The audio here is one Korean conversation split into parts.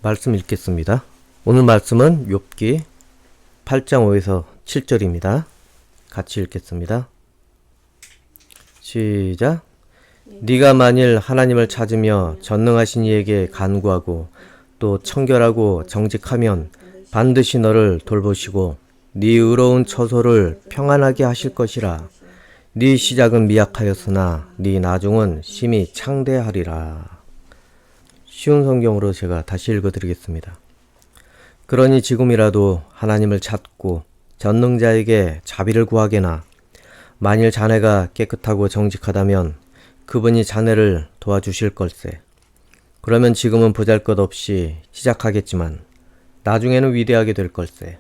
말씀 읽겠습니다. 오늘 말씀은 욥기 8장 5에서 7절입니다. 같이 읽겠습니다. 시작. 네가 만일 하나님을 찾으며 전능하신 이에게 간구하고 또 청결하고 정직하면 반드시 너를 돌보시고 네 의로운 처소를 평안하게 하실 것이라. 네 시작은 미약하였으나 네 나중은 심히 창대하리라. 쉬운 성경으로 제가 다시 읽어드리겠습니다. 그러니 지금이라도 하나님을 찾고 전능자에게 자비를 구하게나 만일 자네가 깨끗하고 정직하다면 그분이 자네를 도와주실 걸세. 그러면 지금은 보잘것없이 시작하겠지만 나중에는 위대하게 될 걸세.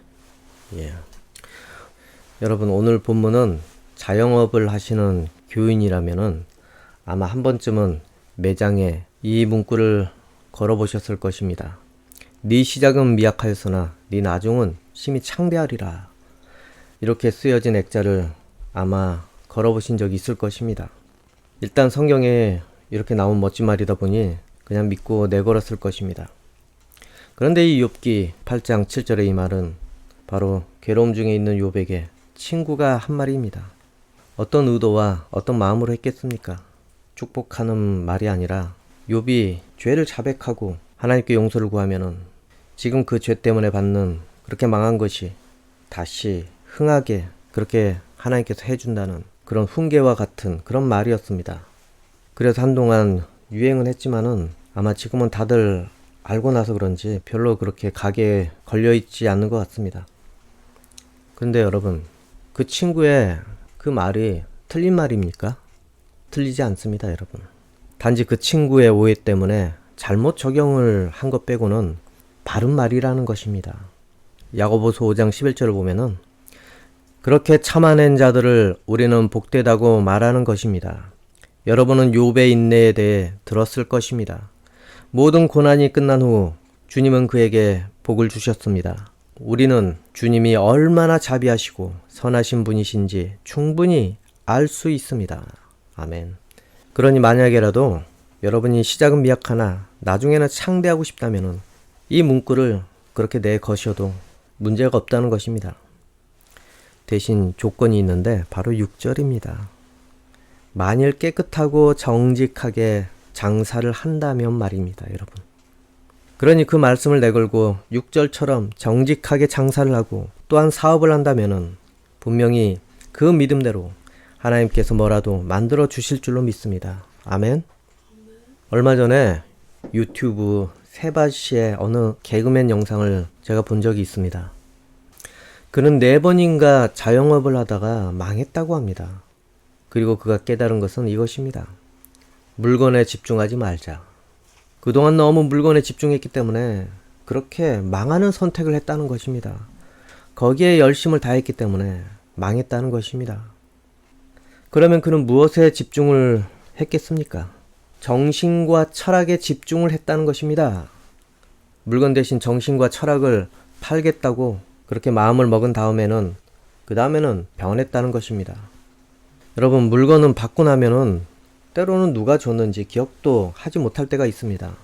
여러분, 오늘 본문은 자영업을 하시는 교인이라면은 아마 한 번쯤은 매장에 이 문구를 걸어보셨을 것입니다. 네 시작은 미약하였으나 네 나중은 심히 창대하리라. 이렇게 쓰여진 액자를 아마 걸어보신 적이 있을 것입니다. 일단 성경에 이렇게 나온 멋진 말이다 보니 그냥 믿고 내걸었을 것입니다. 그런데 이 욥기 8장 7절의 이 말은 바로 괴로움 중에 있는 욥에게 친구가 한 말입니다. 어떤 의도와 어떤 마음으로 했겠습니까? 축복하는 말이 아니라 욥이 죄를 자백하고 하나님께 용서를 구하면은 지금 그 죄 때문에 받는 그렇게 망한 것이 다시 흥하게 그렇게 하나님께서 해준다는 그런 훈계와 같은 그런 말이었습니다. 그래서 한동안 유행은 했지만은 아마 지금은 다들 알고 나서 그런지 별로 그렇게 가게에 걸려있지 않는 것 같습니다. 근데 여러분, 그 친구의 그 말이 틀린 말입니까? 틀리지 않습니다, 여러분. 단지 그 친구의 오해 때문에 잘못 적용을 한 것 빼고는 바른 말이라는 것입니다. 야고보서 5장 11절을 보면은 그렇게 참아낸 자들을 우리는 복되다고 말하는 것입니다. 여러분은 욥의 인내에 대해 들었을 것입니다. 모든 고난이 끝난 후 주님은 그에게 복을 주셨습니다. 우리는 주님이 얼마나 자비하시고 선하신 분이신지 충분히 알 수 있습니다. 아멘. 그러니 만약에라도 여러분이 시작은 미약하나 나중에는 창대하고 싶다면은 이 문구를 그렇게 내거셔도 문제가 없다는 것입니다. 대신 조건이 있는데 바로 6절입니다. 만일 깨끗하고 정직하게 장사를 한다면 말입니다, 여러분. 그러니 그 말씀을 내걸고 6절처럼 정직하게 장사를 하고 또한 사업을 한다면은 분명히 그 믿음대로 하나님께서 뭐라도 만들어 주실 줄로 믿습니다. 아멘. 얼마 전에 유튜브 세바씨의 어느 개그맨 영상을 제가 본 적이 있습니다. 그는 4번인가 자영업을 하다가 망했다고 합니다. 그리고 그가 깨달은 것은 이것입니다. 물건에 집중하지 말자. 그동안 너무 물건에 집중했기 때문에 그렇게 망하는 선택을 했다는 것입니다. 거기에 열심을 다했기 때문에 망했다는 것입니다. 그러면 그는 무엇에 집중을 했겠습니까? 정신과 철학에 집중을 했다는 것입니다. 물건 대신 정신과 철학을 팔겠다고 그렇게 마음을 먹은 다음에는 그 다음에는 변했다는 것입니다. 여러분, 물건은 받고 나면은 때로는 누가 줬는지 기억도 하지 못할 때가 있습니다.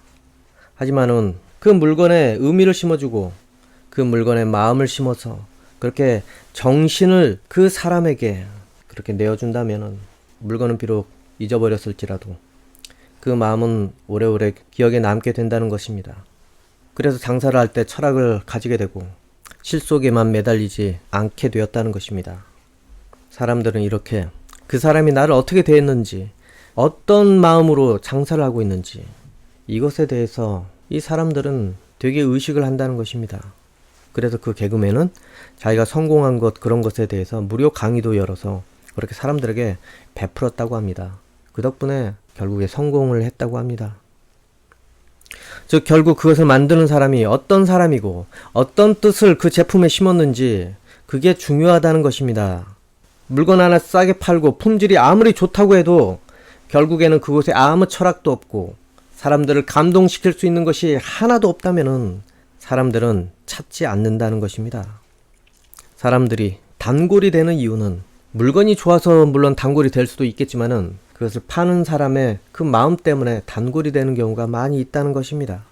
하지만은 그 물건에 의미를 심어주고 그 물건에 마음을 심어서 그렇게 정신을 그 사람에게 그렇게 내어준다면은 물건은 비록 잊어버렸을지라도 그 마음은 오래오래 기억에 남게 된다는 것입니다. 그래서 장사를 할 때 철학을 가지게 되고 실속에만 매달리지 않게 되었다는 것입니다. 사람들은 이렇게 그 사람이 나를 어떻게 대했는지, 어떤 마음으로 장사를 하고 있는지 이것에 대해서 이 사람들은 되게 의식을 한다는 것입니다. 그래서 그 개그맨은 자기가 성공한 것, 그런 것에 대해서 무료 강의도 열어서 그렇게 사람들에게 베풀었다고 합니다. 그 덕분에 결국에 성공을 했다고 합니다. 즉 결국 그것을 만드는 사람이 어떤 사람이고 어떤 뜻을 그 제품에 심었는지 그게 중요하다는 것입니다. 물건 하나 싸게 팔고 품질이 아무리 좋다고 해도 결국에는 그곳에 아무 철학도 없고 사람들을 감동시킬 수 있는 것이 하나도 없다면은 사람들은 찾지 않는다는 것입니다. 사람들이 단골이 되는 이유는 물건이 좋아서 물론 단골이 될 수도 있겠지만은 그것을 파는 사람의 그 마음 때문에 단골이 되는 경우가 많이 있다는 것입니다.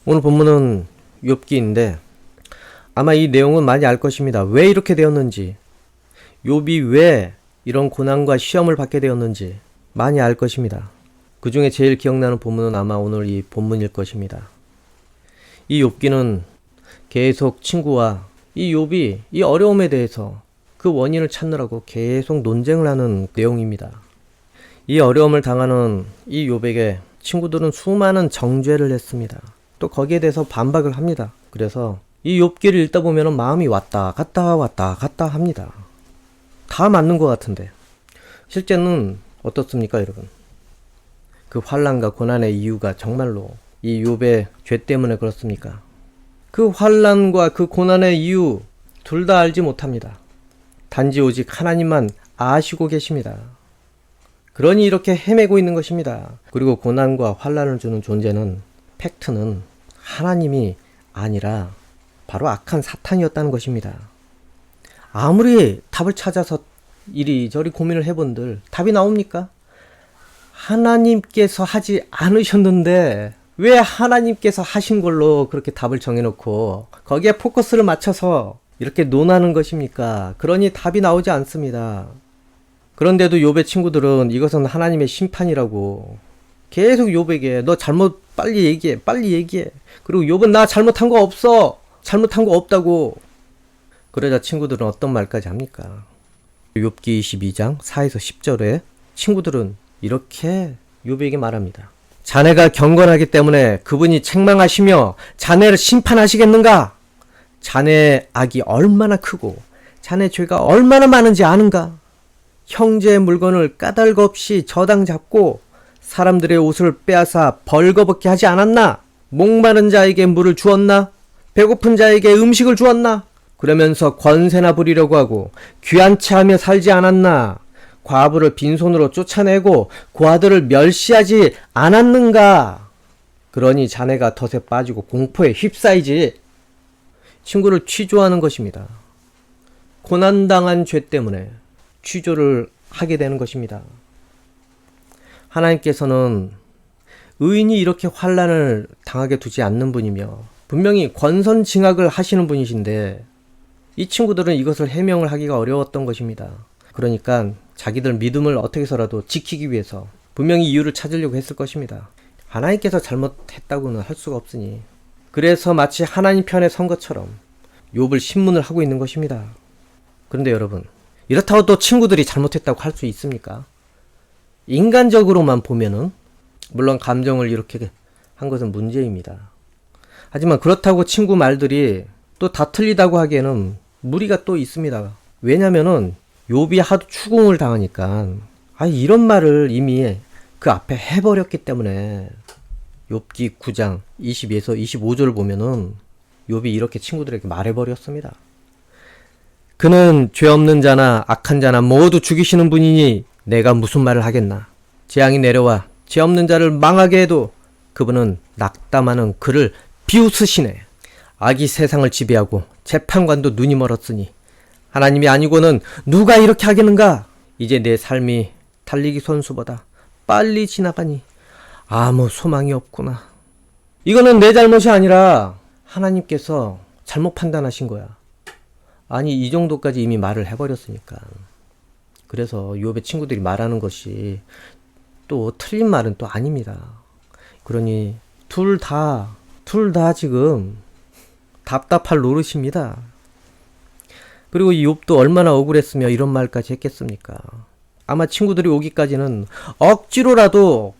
오늘 본문은 욥기인데 아마 이 내용은 많이 알 것입니다. 왜 이렇게 되었는지, 욥이 왜 이런 고난과 시험을 받게 되었는지 많이 알 것입니다. 그 중에 제일 기억나는 본문은 아마 오늘 이 본문일 것입니다. 이 욥기는 계속 친구와 이 욥이 이 어려움에 대해서 그 원인을 찾느라고 계속 논쟁을 하는 내용입니다. 이 어려움을 당하는 이 욥에게 친구들은 수많은 정죄를 했습니다. 또 거기에 대해서 반박을 합니다. 그래서 이 욥기를 읽다 보면 마음이 왔다 갔다 합니다. 다 맞는 것 같은데 실제는 어떻습니까, 여러분? 그 환난과 고난의 이유가 정말로 이 욥의 죄 때문에 그렇습니까? 그 환난과 그 고난의 이유 둘 다 알지 못합니다. 단지 오직 하나님만 아시고 계십니다. 그러니 이렇게 헤매고 있는 것입니다. 그리고 고난과 환난을 주는 존재는, 팩트는 하나님이 아니라 바로 악한 사탄이었다는 것입니다. 아무리 답을 찾아서 이리저리 고민을 해본들 답이 나옵니까? 하나님께서 하지 않으셨는데 왜 하나님께서 하신 걸로 그렇게 답을 정해놓고 거기에 포커스를 맞춰서 이렇게 논하는 것입니까? 그러니 답이 나오지 않습니다. 그런데도 욥의 친구들은 이것은 하나님의 심판이라고 계속 욥에게 너 잘못 빨리 얘기해. 그리고 욥은 나 잘못한 거 없어. 잘못한 거 없다고. 그러자 친구들은 어떤 말까지 합니까? 욥기 22장 4에서 10절에 친구들은 이렇게 욥에게 말합니다. 자네가 경건하기 때문에 그분이 책망하시며 자네를 심판하시겠는가? 자네의 악이 얼마나 크고 자네 죄가 얼마나 많은지 아는가? 형제의 물건을 까닭없이 저당 잡고 사람들의 옷을 빼앗아 벌거벗게 하지 않았나? 목마른 자에게 물을 주었나? 배고픈 자에게 음식을 주었나? 그러면서 권세나 부리려고 하고 귀한 채 하며 살지 않았나? 과부를 빈손으로 쫓아내고 고아들을 멸시하지 않았는가? 그러니 자네가 덫에 빠지고 공포에 휩싸이지. 친구를 취조하는 것입니다. 고난당한 죄 때문에 취조를 하게 되는 것입니다. 하나님께서는 의인이 이렇게 환난을 당하게 두지 않는 분이며 분명히 권선징악을 하시는 분이신데 이 친구들은 이것을 해명을 하기가 어려웠던 것입니다. 그러니까 자기들 믿음을 어떻게 해서라도 지키기 위해서 분명히 이유를 찾으려고 했을 것입니다. 하나님께서 잘못했다고는 할 수가 없으니 그래서 마치 하나님 편에 선 것처럼 욥을 신문을 하고 있는 것입니다. 그런데 여러분, 이렇다고 또 친구들이 잘못했다고 할 수 있습니까? 인간적으로만 보면은 물론 감정을 이렇게 한 것은 문제입니다. 하지만 그렇다고 친구 말들이 또 다 틀리다고 하기에는 무리가 또 있습니다. 왜냐면은 욥이 하도 추궁을 당하니까 이런 말을 이미 그 앞에 해버렸기 때문에 욥기 9장 22에서 25절을 보면은 욥이 이렇게 친구들에게 말해버렸습니다. 그는 죄 없는 자나 악한 자나 모두 죽이시는 분이니 내가 무슨 말을 하겠나. 재앙이 내려와 죄 없는 자를 망하게 해도 그분은 낙담하는 그를 비웃으시네. 악이 세상을 지배하고 재판관도 눈이 멀었으니 하나님이 아니고는 누가 이렇게 하겠는가? 이제 내 삶이 달리기 선수보다 빨리 지나가니 아무 소망이 없구나. 이거는 내 잘못이 아니라 하나님께서 잘못 판단하신 거야. 아니 이 정도까지 이미 말을 해버렸으니까. 그래서 욥의 친구들이 말하는 것이 또 틀린 말은 또 아닙니다. 그러니 둘 다 지금 답답할 노릇입니다. 그리고 이 욥도 얼마나 억울했으며 이런 말까지 했겠습니까? 아마 친구들이 오기까지는 억지로라도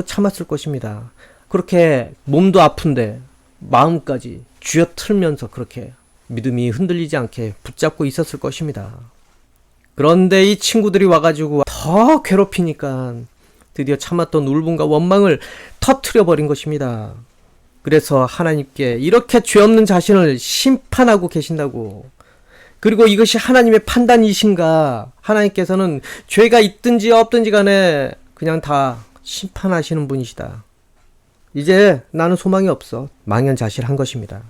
참았을 것입니다. 그렇게 몸도 아픈데 마음까지 쥐어틀면서 그렇게 믿음이 흔들리지 않게 붙잡고 있었을 것입니다. 그런데 이 친구들이 와가지고 더 괴롭히니까 드디어 참았던 울분과 원망을 터트려 버린 것입니다. 그래서 하나님께 이렇게 죄 없는 자신을 심판하고 계신다고. 그리고 이것이 하나님의 판단이신가? 하나님께서는 죄가 있든지 없든지 간에 그냥 다 심판하시는 분이시다. 이제 나는 소망이 없어. 망연자실한 것입니다.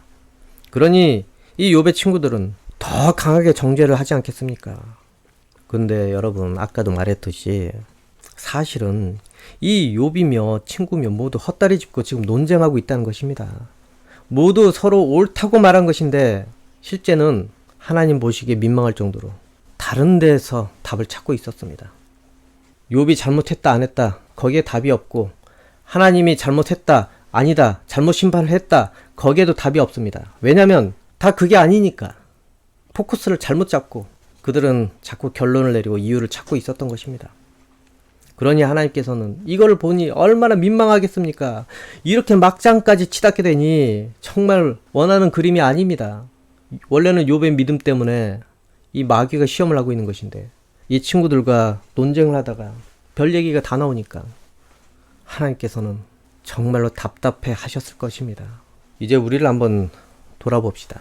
그러니 이 욥의 친구들은 더 강하게 정죄를 하지 않겠습니까? 근데 여러분 아까도 말했듯이 사실은 이 욥이며 친구며 모두 헛다리 짚고 지금 논쟁하고 있다는 것입니다. 모두 서로 옳다고 말한 것인데 실제는 하나님 보시기에 민망할 정도로 다른 데서 답을 찾고 있었습니다. 욥이 잘못했다 안 했다 거기에 답이 없고, 하나님이 잘못했다 아니다 잘못 심판을 했다 거기에도 답이 없습니다. 왜냐하면 다 그게 아니니까. 포커스를 잘못 잡고 그들은 자꾸 결론을 내리고 이유를 찾고 있었던 것입니다. 그러니 하나님께서는 이거를 보니 얼마나 민망하겠습니까? 이렇게 막장까지 치닫게 되니 정말 원하는 그림이 아닙니다. 원래는 욥의 믿음 때문에 이 마귀가 시험을 하고 있는 것인데, 이 친구들과 논쟁을 하다가 별 얘기가 다 나오니까 하나님께서는 정말로 답답해 하셨을 것입니다. 이제 우리를 한번 돌아봅시다.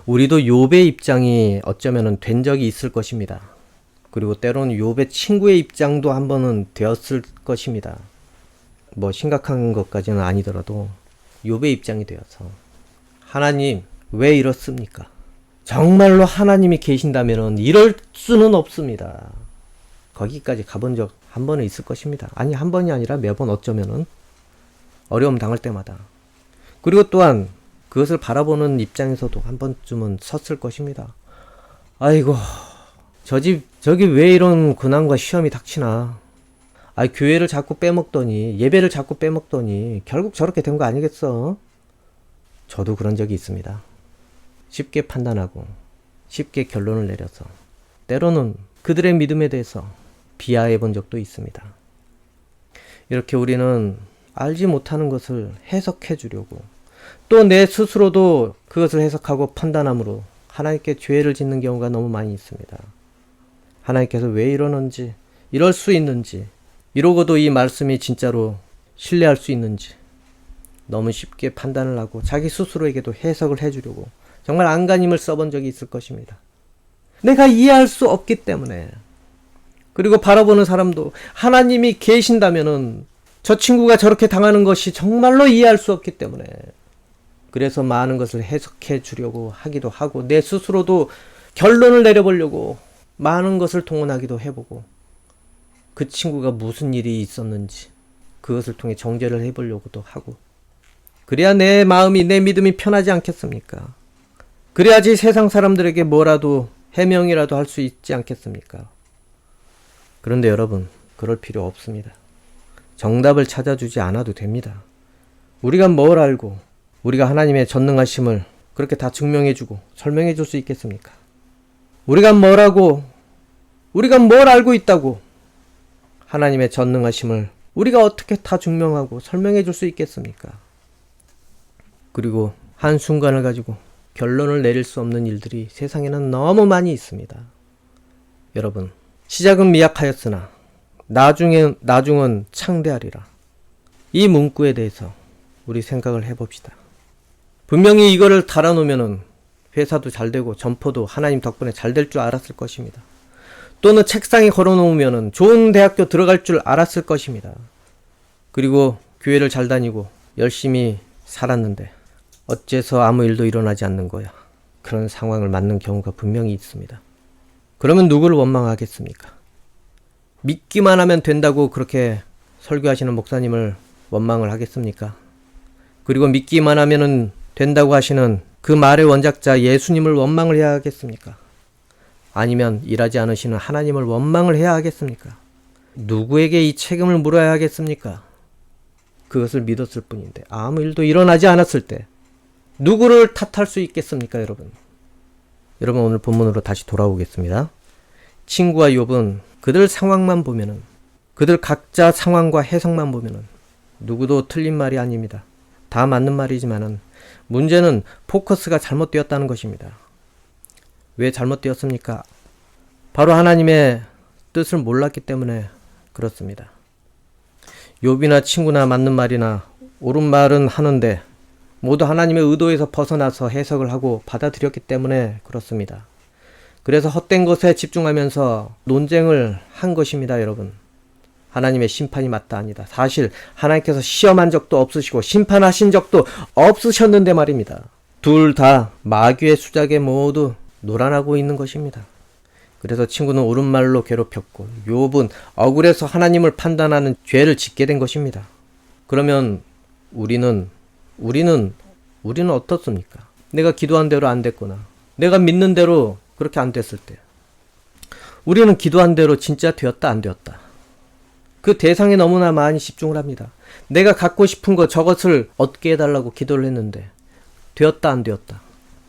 우리도 욥의 입장이 어쩌면 된 적이 있을 것입니다. 그리고 때로는 욥의 친구의 입장도 한 번은 되었을 것입니다. 뭐 심각한 것까지는 아니더라도 욥의 입장이 되어서 하나님 왜 이렇습니까? 정말로 하나님이 계신다면 이럴 수는 없습니다. 거기까지 가본 적 한 번은 있을 것입니다. 아니 한 번이 아니라 매번 어쩌면은 어려움 당할 때마다. 그리고 또한 그것을 바라보는 입장에서도 한 번쯤은 섰을 것입니다. 아이고 저기 왜 이런 고난과 시험이 닥치나. 교회를 자꾸 빼먹더니 예배를 자꾸 빼먹더니 결국 저렇게 된 거 아니겠어? 저도 그런 적이 있습니다. 쉽게 판단하고 쉽게 결론을 내려서 때로는 그들의 믿음에 대해서 비하해 본 적도 있습니다. 이렇게 우리는 알지 못하는 것을 해석해 주려고 또 내 스스로도 그것을 해석하고 판단함으로 하나님께 죄를 짓는 경우가 너무 많이 있습니다. 하나님께서 왜 이러는지, 이럴 수 있는지, 이러고도 이 말씀이 진짜로 신뢰할 수 있는지 너무 쉽게 판단을 하고 자기 스스로에게도 해석을 해주려고 정말 안간힘을 써본 적이 있을 것입니다. 내가 이해할 수 없기 때문에. 그리고 바라보는 사람도 하나님이 계신다면은 저 친구가 저렇게 당하는 것이 정말로 이해할 수 없기 때문에, 그래서 많은 것을 해석해 주려고 하기도 하고 내 스스로도 결론을 내려보려고 많은 것을 동원하기도 해보고 그 친구가 무슨 일이 있었는지 그것을 통해 정죄를 해보려고도 하고, 그래야 내 마음이 내 믿음이 편하지 않겠습니까? 그래야지 세상 사람들에게 뭐라도 해명이라도 할 수 있지 않겠습니까? 그런데 여러분, 그럴 필요 없습니다. 정답을 찾아주지 않아도 됩니다. 우리가 뭘 알고 우리가 하나님의 전능하심을 그렇게 다 증명해주고 설명해줄 수 있겠습니까? 우리가 뭘 알고 있다고 하나님의 전능하심을 우리가 어떻게 다 증명하고 설명해줄 수 있겠습니까? 그리고 한순간을 가지고 결론을 내릴 수 없는 일들이 세상에는 너무 많이 있습니다. 여러분, 시작은 미약하였으나 나중은 창대하리라. 이 문구에 대해서 우리 생각을 해봅시다. 분명히 이거를 달아놓으면은 회사도 잘 되고 점포도 하나님 덕분에 잘 될 줄 알았을 것입니다. 또는 책상에 걸어놓으면은 좋은 대학교 들어갈 줄 알았을 것입니다. 그리고 교회를 잘 다니고 열심히 살았는데 어째서 아무 일도 일어나지 않는 거야. 그런 상황을 맞는 경우가 분명히 있습니다. 그러면 누구를 원망하겠습니까? 믿기만 하면 된다고 그렇게 설교하시는 목사님을 원망을 하겠습니까? 그리고 믿기만 하면은 된다고 하시는 그 말의 원작자 예수님을 원망을 해야 하겠습니까? 아니면 일하지 않으시는 하나님을 원망을 해야 하겠습니까? 누구에게 이 책임을 물어야 하겠습니까? 그것을 믿었을 뿐인데 아무 일도 일어나지 않았을 때 누구를 탓할 수 있겠습니까, 여러분? 여러분, 오늘 본문으로 다시 돌아오겠습니다. 친구와 욥은 그들 상황만 보면은, 그들 각자 상황과 해석만 보면은 누구도 틀린 말이 아닙니다. 다 맞는 말이지만은 문제는 포커스가 잘못되었다는 것입니다. 왜 잘못되었습니까? 바로 하나님의 뜻을 몰랐기 때문에 그렇습니다. 욥이나 친구나 맞는 말이나 옳은 말은 하는데 모두 하나님의 의도에서 벗어나서 해석을 하고 받아들였기 때문에 그렇습니다. 그래서 헛된 것에 집중하면서 논쟁을 한 것입니다, 여러분. 하나님의 심판이 맞다 아니다. 사실 하나님께서 시험한 적도 없으시고 심판하신 적도 없으셨는데 말입니다. 둘 다 마귀의 수작에 모두 놀아나고 있는 것입니다. 그래서 친구는 옳은 말로 괴롭혔고 욥은 억울해서 하나님을 판단하는 죄를 짓게 된 것입니다. 그러면 우리는 어떻습니까? 내가 기도한 대로 안 됐구나. 내가 믿는 대로 그렇게 안 됐을 때 우리는 기도한 대로 진짜 되었다 안 되었다. 그 대상에 너무나 많이 집중을 합니다. 내가 갖고 싶은 거 저것을 얻게 해달라고 기도를 했는데 되었다 안 되었다.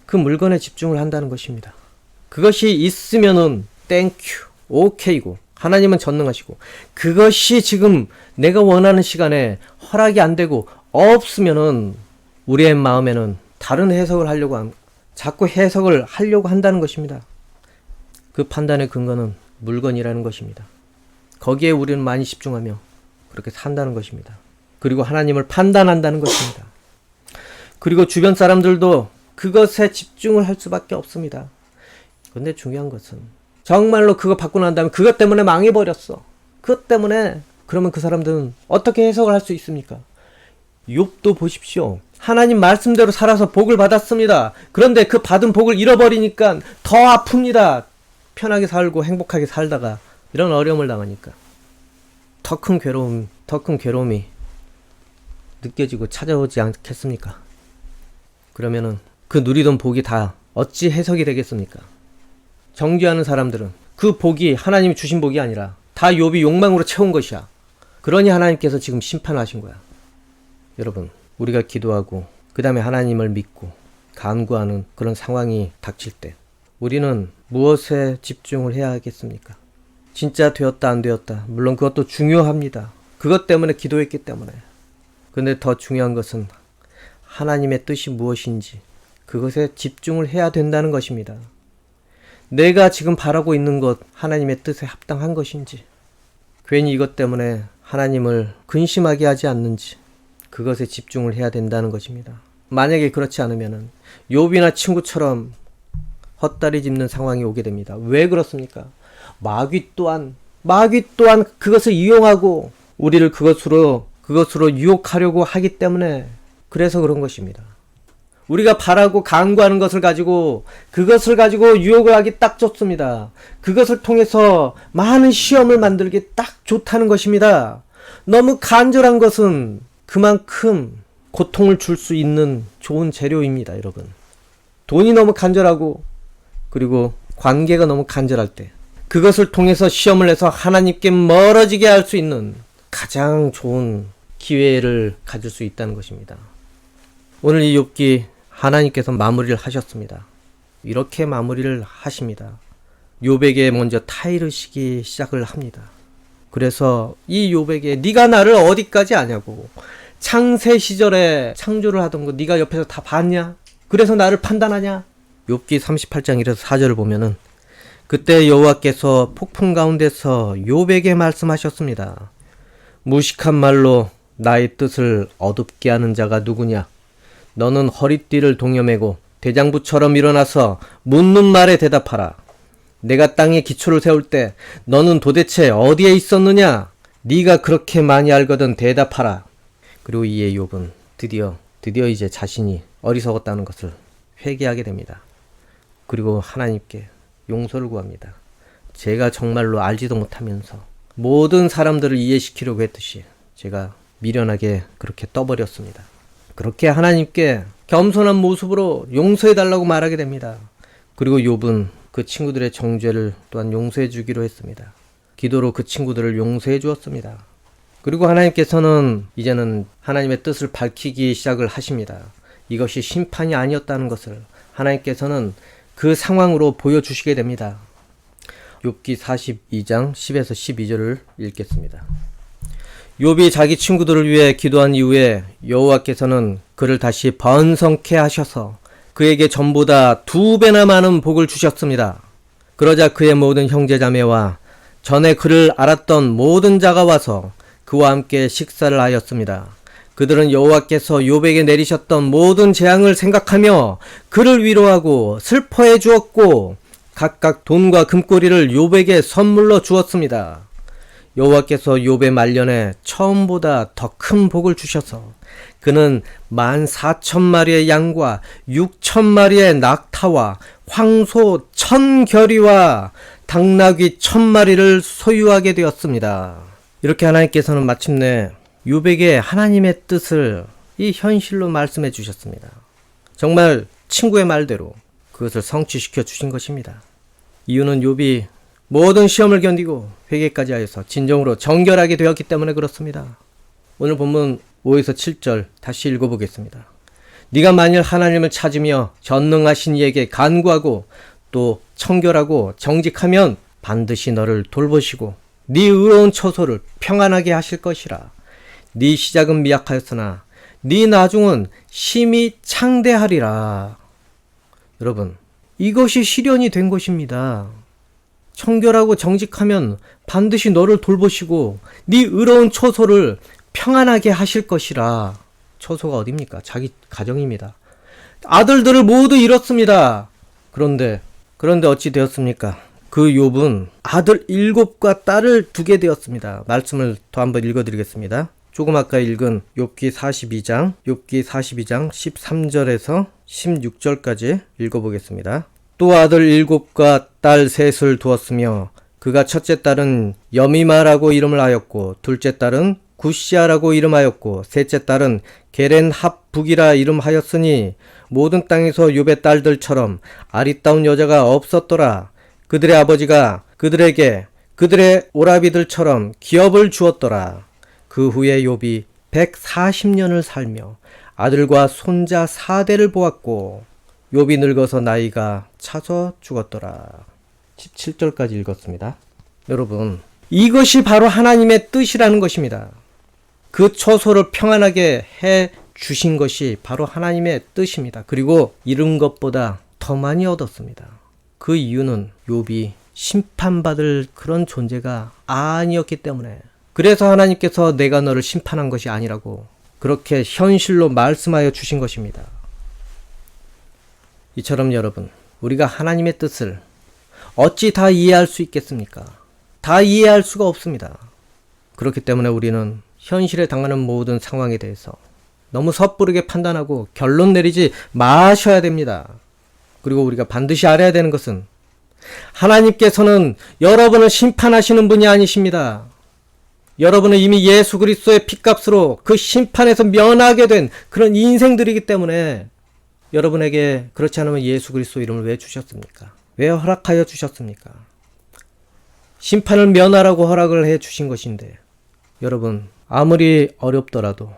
그 물건에 집중을 한다는 것입니다. 그것이 있으면은 땡큐 오케이고 하나님은 전능하시고 그것이 지금 내가 원하는 시간에 허락이 안 되고 없으면은 우리의 마음에는 다른 해석을 자꾸 해석을 하려고 한다는 것입니다. 그 판단의 근거는 물건이라는 것입니다. 거기에 우리는 많이 집중하며 그렇게 산다는 것입니다. 그리고 하나님을 판단한다는 것입니다. 그리고 주변 사람들도 그것에 집중을 할 수밖에 없습니다. 근데 중요한 것은 정말로 그거 받고 난 다음에 그것 때문에 망해버렸어. 그것 때문에 그러면 그 사람들은 어떻게 해석을 할 수 있습니까? 욥도 보십시오. 하나님 말씀대로 살아서 복을 받았습니다. 그런데 그 받은 복을 잃어버리니까 더 아픕니다. 편하게 살고 행복하게 살다가 이런 어려움을 당하니까 더 큰 괴로움이 느껴지고 찾아오지 않겠습니까? 그러면은 그 누리던 복이 다 어찌 해석이 되겠습니까? 정죄하는 사람들은 그 복이 하나님이 주신 복이 아니라 다 욥이 욕망으로 채운 것이야. 그러니 하나님께서 지금 심판하신 거야. 여러분, 우리가 기도하고 그 다음에 하나님을 믿고 간구하는 그런 상황이 닥칠 때 우리는 무엇에 집중을 해야 하겠습니까? 진짜 되었다 안 되었다. 물론 그것도 중요합니다. 그것 때문에 기도했기 때문에. 근데 더 중요한 것은 하나님의 뜻이 무엇인지 그것에 집중을 해야 된다는 것입니다. 내가 지금 바라고 있는 것 하나님의 뜻에 합당한 것인지 괜히 이것 때문에 하나님을 근심하게 하지 않는지 그것에 집중을 해야 된다는 것입니다. 만약에 그렇지 않으면 욥이나 친구처럼 헛다리 짚는 상황이 오게 됩니다. 왜 그렇습니까? 마귀 또한 그것을 이용하고 우리를 그것으로 유혹하려고 하기 때문에 그래서 그런 것입니다. 우리가 바라고 간구하는 것을 가지고 그것을 가지고 유혹을 하기 딱 좋습니다. 그것을 통해서 많은 시험을 만들기 딱 좋다는 것입니다. 너무 간절한 것은 그만큼 고통을 줄 수 있는 좋은 재료입니다, 여러분. 돈이 너무 간절하고 그리고 관계가 너무 간절할 때 그것을 통해서 시험을 해서 하나님께 멀어지게 할 수 있는 가장 좋은 기회를 가질 수 있다는 것입니다. 오늘 이 욥기 하나님께서 마무리를 하셨습니다. 이렇게 마무리를 하십니다. 욥에게 먼저 타이르시기 시작을 합니다. 그래서 이 욥에게 네가 나를 어디까지 아냐고, 창세 시절에 창조를 하던 거 네가 옆에서 다 봤냐? 그래서 나를 판단하냐? 욥기 38장 1에서 4절을 보면은 그때 여호와께서 폭풍 가운데서 욥에게 말씀하셨습니다. 무식한 말로 나의 뜻을 어둡게 하는 자가 누구냐? 너는 허리띠를 동여매고 대장부처럼 일어나서 묻는 말에 대답하라. 내가 땅에 기초를 세울 때 너는 도대체 어디에 있었느냐? 네가 그렇게 많이 알거든 대답하라. 그리고 이에 욥은 드디어 이제 자신이 어리석었다는 것을 회개하게 됩니다. 그리고 하나님께 용서를 구합니다. 제가 정말로 알지도 못하면서 모든 사람들을 이해시키려고 했듯이 제가 미련하게 그렇게 떠버렸습니다. 그렇게 하나님께 겸손한 모습으로 용서해달라고 말하게 됩니다. 그리고 욥은 그 친구들의 정죄를 또한 용서해 주기로 했습니다. 기도로 그 친구들을 용서해 주었습니다. 그리고 하나님께서는 이제는 하나님의 뜻을 밝히기 시작을 하십니다. 이것이 심판이 아니었다는 것을 하나님께서는 그 상황으로 보여주시게 됩니다. 욥기 42장 10에서 12절을 읽겠습니다. 욥이 자기 친구들을 위해 기도한 이후에 여호와께서는 그를 다시 번성케 하셔서 그에게 전보다 2배나 많은 복을 주셨습니다. 그러자 그의 모든 형제자매와 전에 그를 알았던 모든 자가 와서 그와 함께 식사를 하였습니다. 그들은 여호와께서 욥에게 내리셨던 모든 재앙을 생각하며 그를 위로하고 슬퍼해 주었고 각각 돈과 금꼬리를 욥에게 선물로 주었습니다. 여호와께서 욥의 말년에 처음보다 더 큰 복을 주셔서 그는 14,000마리의 양과 6,000마리의 낙타와 황소 1,000결의와 당나귀 1000마리를 소유하게 되었습니다. 이렇게 하나님께서는 마침내 욥에게 하나님의 뜻을 이 현실로 말씀해 주셨습니다. 정말 친구의 말대로 그것을 성취시켜 주신 것입니다. 이유는 욥이 모든 시험을 견디고 회개까지 하여서 진정으로 정결하게 되었기 때문에 그렇습니다. 오늘 본문 5에서 7절 다시 읽어보겠습니다. 네가 만일 하나님을 찾으며 전능하신 이에게 간구하고 또 청결하고 정직하면 반드시 너를 돌보시고 네 의로운 처소를 평안하게 하실 것이라. 네 시작은 미약하였으나 네 나중은 심히 창대하리라. 여러분, 이것이 실현이 된 것입니다. 청결하고 정직하면 반드시 너를 돌보시고 네 의로운 처소를 평안하게 하실 것이라. 처소가 어디입니까? 자기 가정입니다. 아들들을 모두 잃었습니다. 그런데 어찌 되었습니까? 그 욥은 아들 7과 딸을 두게 되었습니다. 말씀을 더 한번 읽어드리겠습니다. 조금 아까 읽은 욥기 42장 13절에서 16절까지 읽어보겠습니다. 또 아들 7과 딸 3을 두었으며 그가 첫째 딸은 여미마라고 이름을 하였고 둘째 딸은 구시아라고 이름하였고 셋째 딸은 게렌합북이라 이름하였으니 모든 땅에서 욥의 딸들처럼 아리따운 여자가 없었더라. 그들의 아버지가 그들에게 그들의 오라비들처럼 기업을 주었더라. 그 후에 욥이 140년을 살며 아들과 손자 4대를 보았고 욥이 늙어서 나이가 차서 죽었더라. 17절까지 읽었습니다. 여러분, 이것이 바로 하나님의 뜻이라는 것입니다. 그 처소를 평안하게 해 주신 것이 바로 하나님의 뜻입니다. 그리고 잃은 것보다 더 많이 얻었습니다. 그 이유는 욥이 심판받을 그런 존재가 아니었기 때문에, 그래서 하나님께서 내가 너를 심판한 것이 아니라고 그렇게 현실로 말씀하여 주신 것입니다. 이처럼 여러분, 우리가 하나님의 뜻을 어찌 다 이해할 수 있겠습니까? 다 이해할 수가 없습니다. 그렇기 때문에 우리는 현실에 당하는 모든 상황에 대해서 너무 섣부르게 판단하고 결론 내리지 마셔야 됩니다. 그리고 우리가 반드시 알아야 되는 것은 하나님께서는 여러분을 심판하시는 분이 아니십니다. 여러분은 이미 예수 그리스도의 핏값으로 그 심판에서 면하게 된 그런 인생들이기 때문에 여러분에게 그렇지 않으면 예수 그리스도 이름을 왜 주셨습니까? 왜 허락하여 주셨습니까? 심판을 면하라고 허락을 해 주신 것인데, 여러분, 아무리 어렵더라도,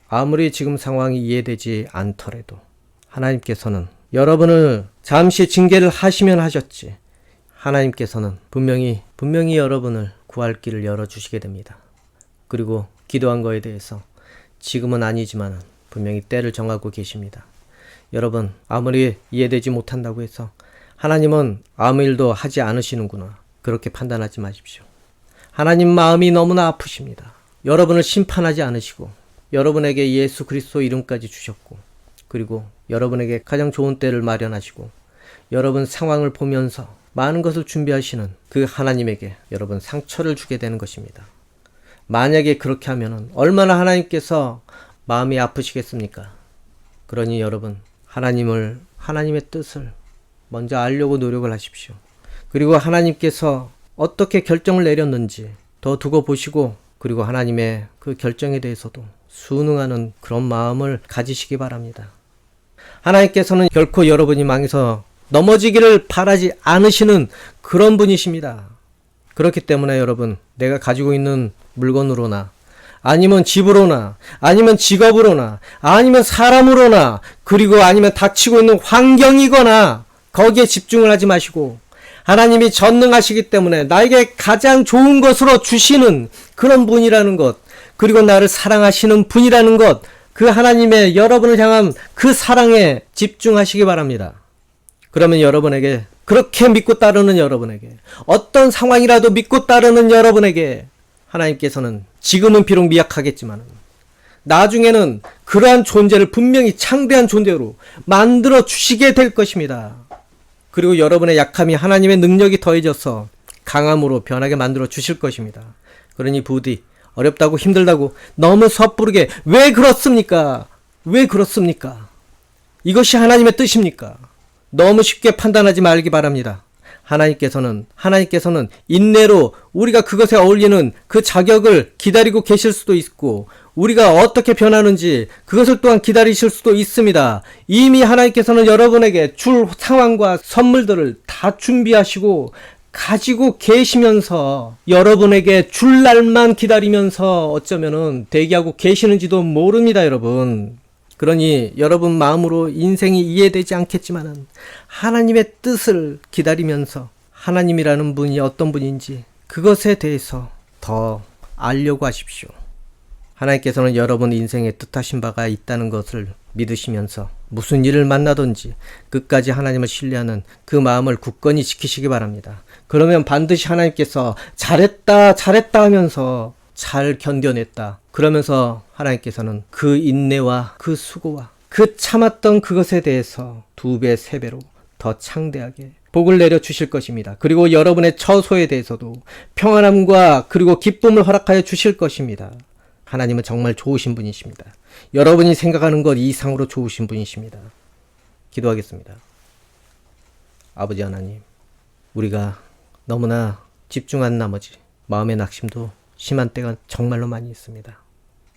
아무리 지금 상황이 이해되지 않더라도 하나님께서는 여러분을 잠시 징계를 하시면 하셨지, 하나님께서는 분명히 여러분을 구할 길을 열어주시게 됩니다. 그리고 기도한 거에 대해서 지금은 아니지만 분명히 때를 정하고 계십니다. 여러분, 아무리 이해되지 못한다고 해서 하나님은 아무 일도 하지 않으시는구나, 그렇게 판단하지 마십시오. 하나님 마음이 너무나 아프십니다. 여러분을 심판하지 않으시고 여러분에게 예수 그리스도 이름까지 주셨고, 그리고 여러분에게 가장 좋은 때를 마련하시고 여러분 상황을 보면서 많은 것을 준비하시는 그 하나님에게 여러분 상처를 주게 되는 것입니다. 만약에 그렇게 하면 얼마나 하나님께서 마음이 아프시겠습니까? 그러니 여러분, 하나님의 뜻을 먼저 알려고 노력을 하십시오. 그리고 하나님께서 어떻게 결정을 내렸는지 더 두고 보시고, 그리고 하나님의 그 결정에 대해서도 순응하는 그런 마음을 가지시기 바랍니다. 하나님께서는 결코 여러분이 망해서 넘어지기를 바라지 않으시는 그런 분이십니다. 그렇기 때문에 여러분, 내가 가지고 있는 물건으로나 아니면 집으로나 아니면 직업으로나 아니면 사람으로나 그리고 아니면 닥치고 있는 환경이거나 거기에 집중을 하지 마시고, 하나님이 전능하시기 때문에 나에게 가장 좋은 것으로 주시는 그런 분이라는 것, 그리고 나를 사랑하시는 분이라는 것, 그 하나님의 여러분을 향한 그 사랑에 집중하시기 바랍니다. 그러면 여러분에게, 그렇게 믿고 따르는 여러분에게, 어떤 상황이라도 믿고 따르는 여러분에게 하나님께서는 지금은 비록 미약하겠지만 나중에는 그러한 존재를 분명히 창대한 존재로 만들어 주시게 될 것입니다. 그리고 여러분의 약함이 하나님의 능력이 더해져서 강함으로 변하게 만들어 주실 것입니다. 그러니 부디 어렵다고 힘들다고 너무 섣부르게 왜 그렇습니까? 왜 그렇습니까? 이것이 하나님의 뜻입니까? 너무 쉽게 판단하지 말기 바랍니다. 하나님께서는 인내로 우리가 그것에 어울리는 그 자격을 기다리고 계실 수도 있고, 우리가 어떻게 변하는지 그것을 또한 기다리실 수도 있습니다. 이미 하나님께서는 여러분에게 줄 상황과 선물들을 다 준비하시고 가지고 계시면서 여러분에게 줄 날만 기다리면서 어쩌면은 대기하고 계시는지도 모릅니다, 여러분. 그러니 여러분 마음으로 인생이 이해되지 않겠지만은 하나님의 뜻을 기다리면서 하나님이라는 분이 어떤 분인지 그것에 대해서 더 알려고 하십시오. 하나님께서는 여러분 인생에 뜻하신 바가 있다는 것을 믿으시면서 무슨 일을 만나든지 끝까지 하나님을 신뢰하는 그 마음을 굳건히 지키시기 바랍니다. 그러면 반드시 하나님께서 잘했다 하면서 잘 견뎌냈다, 그러면서 하나님께서는 그 인내와 그 수고와 그 참았던 그것에 대해서 2배, 3배로 더 창대하게 복을 내려 주실 것입니다. 그리고 여러분의 처소에 대해서도 평안함과 그리고 기쁨을 허락하여 주실 것입니다. 하나님은 정말 좋으신 분이십니다. 여러분이 생각하는 것 이상으로 좋으신 분이십니다. 기도하겠습니다. 아버지 하나님, 우리가 너무나 집중한 나머지 마음의 낙심도 심한 때가 정말로 많이 있습니다.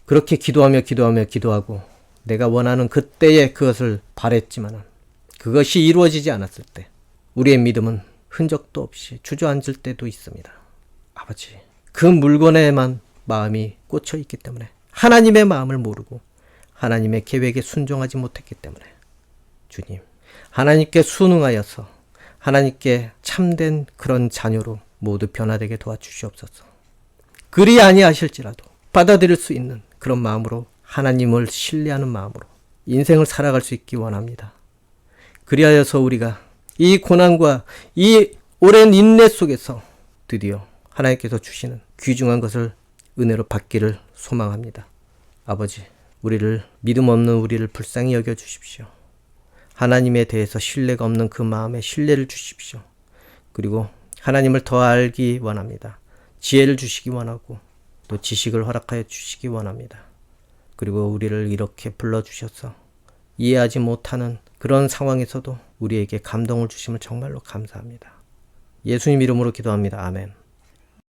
그렇게 기도하고 내가 원하는 그때에 그것을 바랬지만 그것이 이루어지지 않았을 때 우리의 믿음은 흔적도 없이 주저앉을 때도 있습니다. 아버지, 그 물건에만 마음이 꽂혀 있기 때문에, 하나님의 마음을 모르고 하나님의 계획에 순종하지 못했기 때문에, 주님, 하나님께 순응하여서 하나님께 참된 그런 자녀로 모두 변화되게 도와주시옵소서. 그리 아니하실지라도 받아들일 수 있는 그런 마음으로, 하나님을 신뢰하는 마음으로 인생을 살아갈 수 있기 원합니다. 그리하여서 우리가 이 고난과 이 오랜 인내 속에서 드디어 하나님께서 주시는 귀중한 것을 은혜로 받기를 소망합니다. 아버지, 우리를, 믿음 없는 우리를 불쌍히 여겨 주십시오. 하나님에 대해서 신뢰가 없는 그 마음에 신뢰를 주십시오. 그리고 하나님을 더 알기 원합니다. 지혜를 주시기 원하고 또 지식을 허락하여 주시기 원합니다. 그리고 우리를 이렇게 불러주셔서 이해하지 못하는 그런 상황에서도 우리에게 감동을 주심을 정말로 감사합니다. 예수님 이름으로 기도합니다. 아멘.